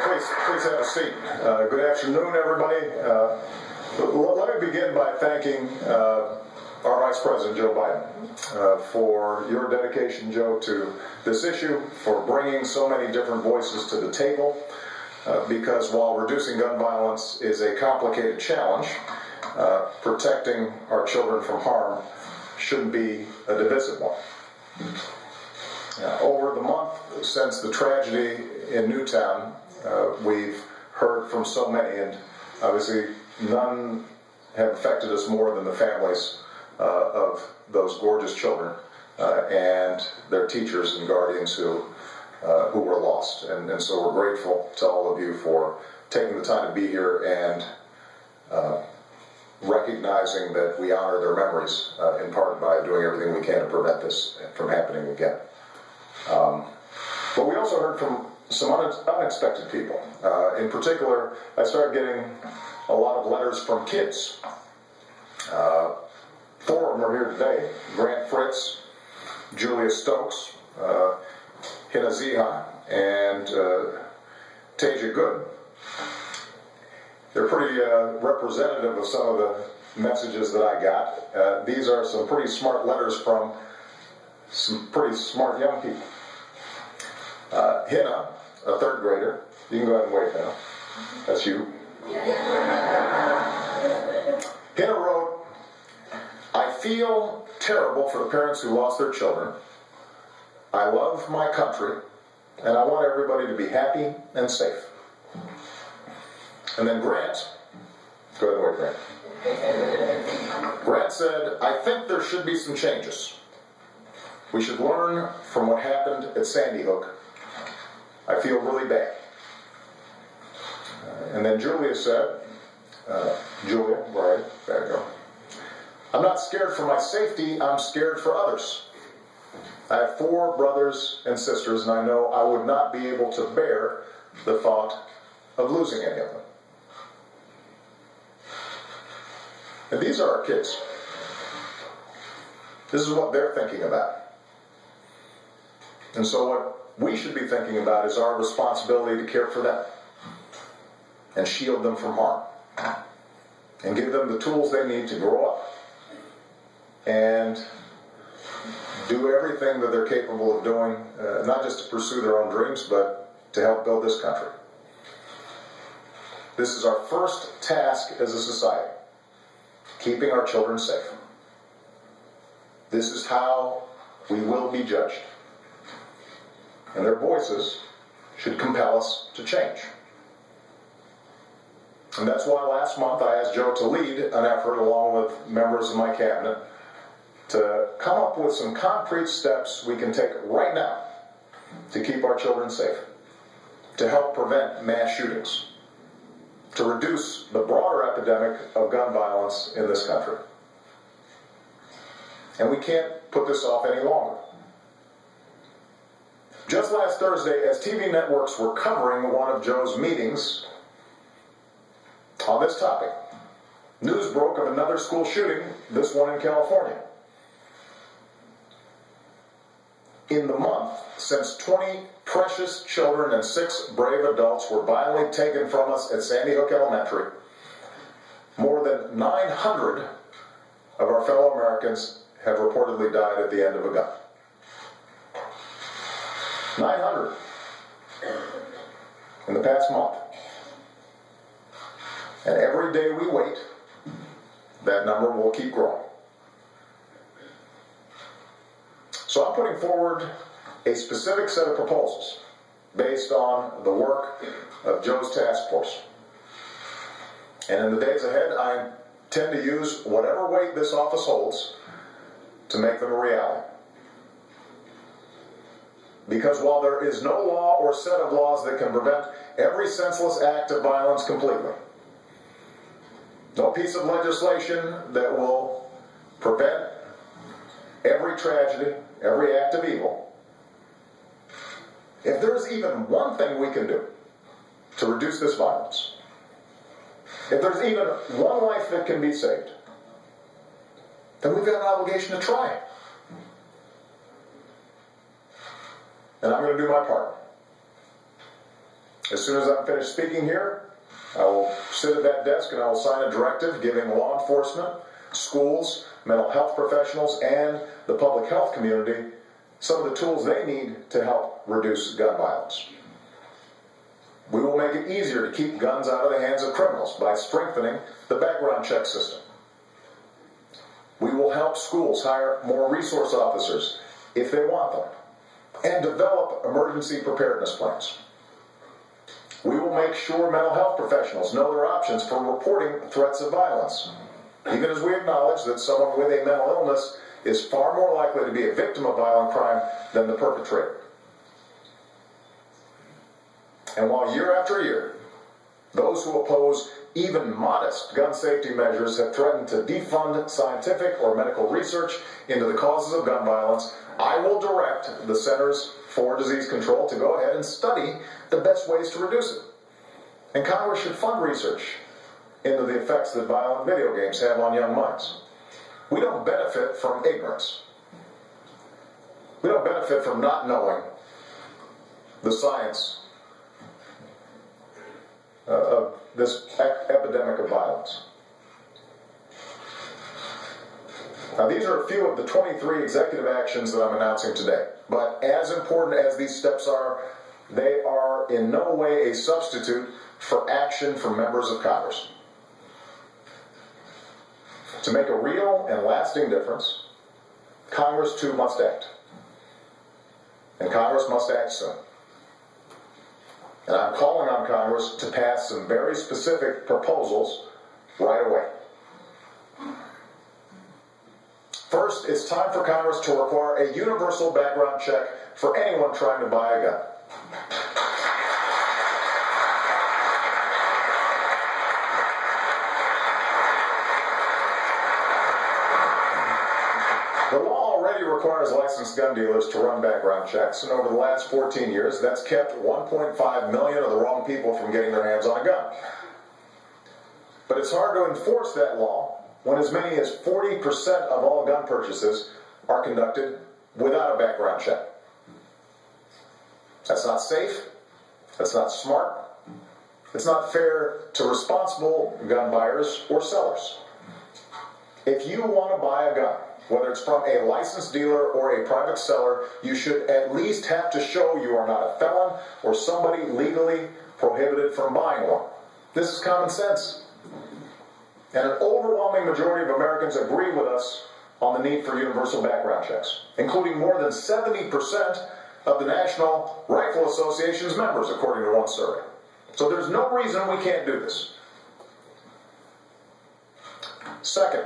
Please have a seat. Good afternoon, everybody. Let me begin by thanking our Vice President, Joe Biden, for your dedication, Joe, to this issue, for bringing so many different voices to the table, because while reducing gun violence is a complicated challenge, protecting our children from harm shouldn't be a divisive one. Over the month since the tragedy in Newtown, we've heard from so many, and obviously none have affected us more than the families of those gorgeous children and their teachers and guardians who were lost. And so we're grateful to all of you for taking the time to be here and recognizing that we honor their memories, in part by doing everything we can to prevent this from happening again. But we also heard from some unexpected people. In particular, I started getting a lot of letters from kids. 4 of them are here today: Grant Fritz, Julia Stokes, Hina Ziha, and Tasia Good. They're pretty representative of some of the messages that I got. These are some pretty smart letters from some pretty smart young people. Hina, a 3rd grader. You can go ahead and wave now. That's you. Hina wrote, "I feel terrible for the parents who lost their children. I love my country, and I want everybody to be happy and safe." And then Grant, go ahead and wave, Grant. Grant said, "I think there should be some changes. We should learn from what happened at Sandy Hook. I feel really bad." And then Julia said, Julia, right, there you go. "I'm not scared for my safety, I'm scared for others. I have 4 brothers and sisters, and I know I would not be able to bear the thought of losing any of them." And these are our kids. This is what they're thinking about. And so what we should be thinking about is our responsibility to care for them and shield them from harm and give them the tools they need to grow up and do everything that they're capable of doing, not just to pursue their own dreams, but to help build this country. This is our first task as a society, keeping our children safe. This is how we will be judged. And their voices should compel us to change. And that's why last month I asked Joe to lead an effort, along with members of my cabinet, to come up with some concrete steps we can take right now to keep our children safe, to help prevent mass shootings, to reduce the broader epidemic of gun violence in this country. And we can't put this off any longer. Just last Thursday, as TV networks were covering one of Joe's meetings on this topic, news broke of another school shooting, this one in California. In the month since 20 precious children and 6 brave adults were violently taken from us at Sandy Hook Elementary, more than 900 of our fellow Americans have reportedly died at the end of a gun. 900 in the past month. And every day we wait, that number will keep growing. So I'm putting forward a specific set of proposals based on the work of Joe's task force. And in the days ahead, I intend to use whatever weight this office holds to make them a reality. Because while there is no law or set of laws that can prevent every senseless act of violence completely, no piece of legislation that will prevent every tragedy, every act of evil, if there's even one thing we can do to reduce this violence, if there's even one life that can be saved, then we've got an obligation to try. And I'm going to do my part. As soon as I'm finished speaking here, I will sit at that desk and I will sign a directive giving law enforcement, schools, mental health professionals, and the public health community some of the tools they need to help reduce gun violence. We will make it easier to keep guns out of the hands of criminals by strengthening the background check system. We will help schools hire more resource officers if they want them, and develop emergency preparedness plans. We will make sure mental health professionals know their options for reporting threats of violence, even as we acknowledge that someone with a mental illness is far more likely to be a victim of violent crime than the perpetrator. And while year after year, those who oppose even modest gun safety measures have threatened to defund scientific or medical research into the causes of gun violence, I will direct the Centers for Disease Control to go ahead and study the best ways to reduce it. And Congress should fund research into the effects that violent video games have on young minds. We don't benefit from ignorance. We don't benefit from not knowing the science of this epidemic of violence. Now, these are a few of the 23 executive actions that I'm announcing today. But as important as these steps are, they are in no way a substitute for action from members of Congress. To make a real and lasting difference, Congress too must act. And Congress must act soon. And I'm calling on Congress to pass some very specific proposals right away. First, it's time for Congress to require a universal background check for anyone trying to buy a gun. The law already requires licensed gun dealers to run background checks, and over the last 14 years, that's kept 1.5 million of the wrong people from getting their hands on a gun. But it's hard to enforce that law when as many as 40% of all gun purchases are conducted without a background check. That's not safe. That's not smart. It's not fair to responsible gun buyers or sellers. If you want to buy a gun, whether it's from a licensed dealer or a private seller, you should at least have to show you are not a felon or somebody legally prohibited from buying one. This is common sense. And an overwhelming majority of Americans agree with us on the need for universal background checks, including more than 70% of the National Rifle Association's members, according to one survey. So there's no reason we can't do this. Second,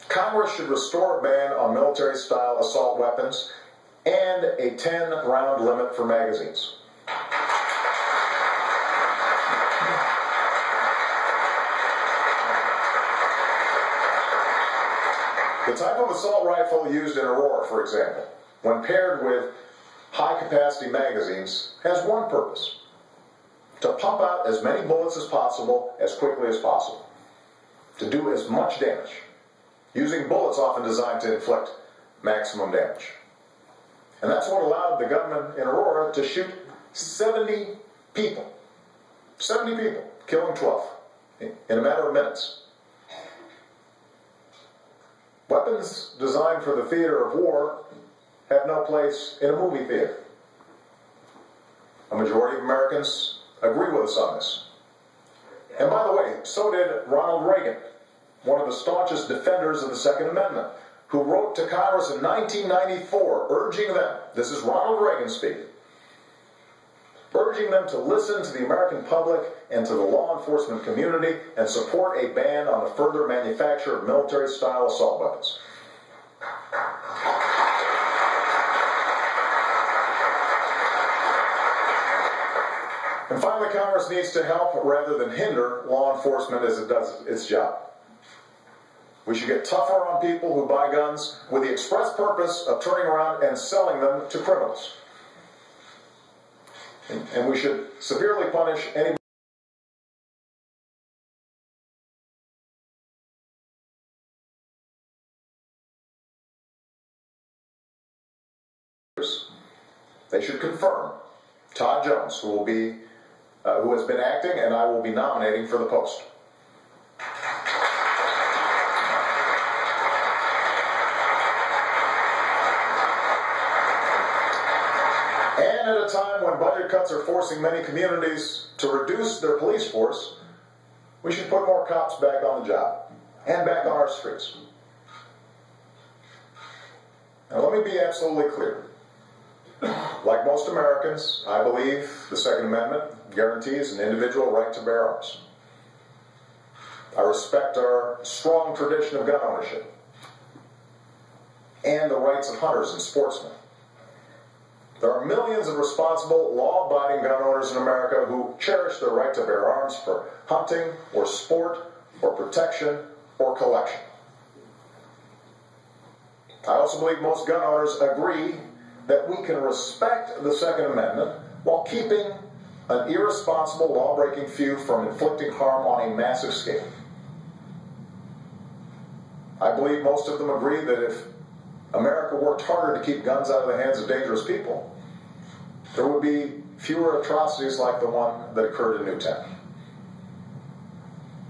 Congress should restore a ban on military-style assault weapons and a 10-round limit for magazines. The type of assault rifle used in Aurora, for example, when paired with high-capacity magazines, has one purpose: to pump out as many bullets as possible, as quickly as possible, to do as much damage, using bullets often designed to inflict maximum damage. And that's what allowed the gunman in Aurora to shoot 70 people. 70 people, killing 12 in a matter of minutes. Weapons designed for the theater of war have no place in a movie theater. A majority of Americans agree with us on this. And by the way, so did Ronald Reagan, one of the staunchest defenders of the Second Amendment, who wrote to Congress in 1994 urging them, this is Ronald Reagan speaking, urging them to listen to the American public and to the law enforcement community and support a ban on the further manufacture of military-style assault weapons. And finally, Congress needs to help rather than hinder law enforcement as it does its job. We should get tougher on people who buy guns with the express purpose of turning around and selling them to criminals. And we should severely punish any they should confirm Todd Jones, who will be who has been acting, and I will be nominating for the post. And at a time when budget cuts are forcing many communities to reduce their police force, we should put more cops back on the job and back on our streets. Now let me be absolutely clear. Like most Americans, I believe the Second Amendment guarantees an individual right to bear arms. I respect our strong tradition of gun ownership and the rights of hunters and sportsmen. There are millions of responsible, law-abiding gun owners in America who cherish their right to bear arms for hunting or sport or protection or collection. I also believe most gun owners agree that we can respect the Second Amendment while keeping an irresponsible, law-breaking few from inflicting harm on a massive scale. I believe most of them agree that if America worked harder to keep guns out of the hands of dangerous people, there would be fewer atrocities like the one that occurred in Newtown.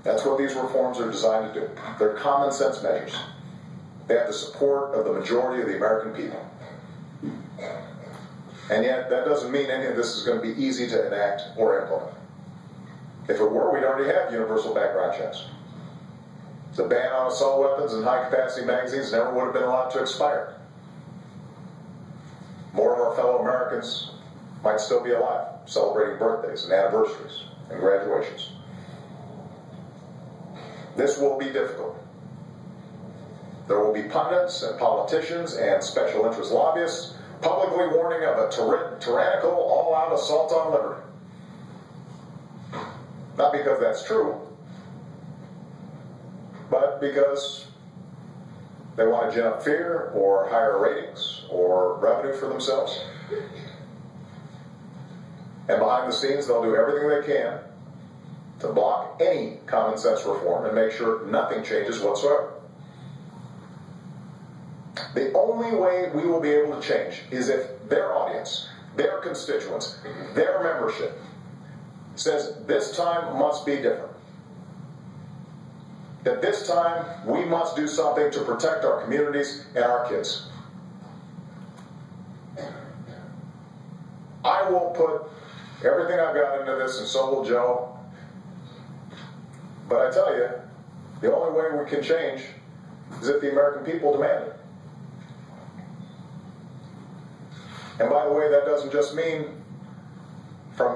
That's what these reforms are designed to do. They're common sense measures. They have the support of the majority of the American people. And yet, that doesn't mean any of this is going to be easy to enact or implement. If it were, we'd already have universal background checks. The ban on assault weapons and high-capacity magazines never would have been allowed to expire. More of our fellow Americans might still be alive, celebrating birthdays and anniversaries and graduations. This will be difficult. There will be pundits and politicians and special interest lobbyists publicly warning of a tyrannical, all-out assault on liberty. Not because that's true, but because they want to gin up fear or higher ratings or revenue for themselves. And behind the scenes, they'll do everything they can to block any common sense reform and make sure nothing changes whatsoever. The only way we will be able to change is if their audience, their constituents, their membership says this time must be different. That this time we must do something to protect our communities and our kids. I will put everything I've got into this, and so will Joe. But I tell you, the only way we can change is if the American people demand it. And by the way, that doesn't just mean from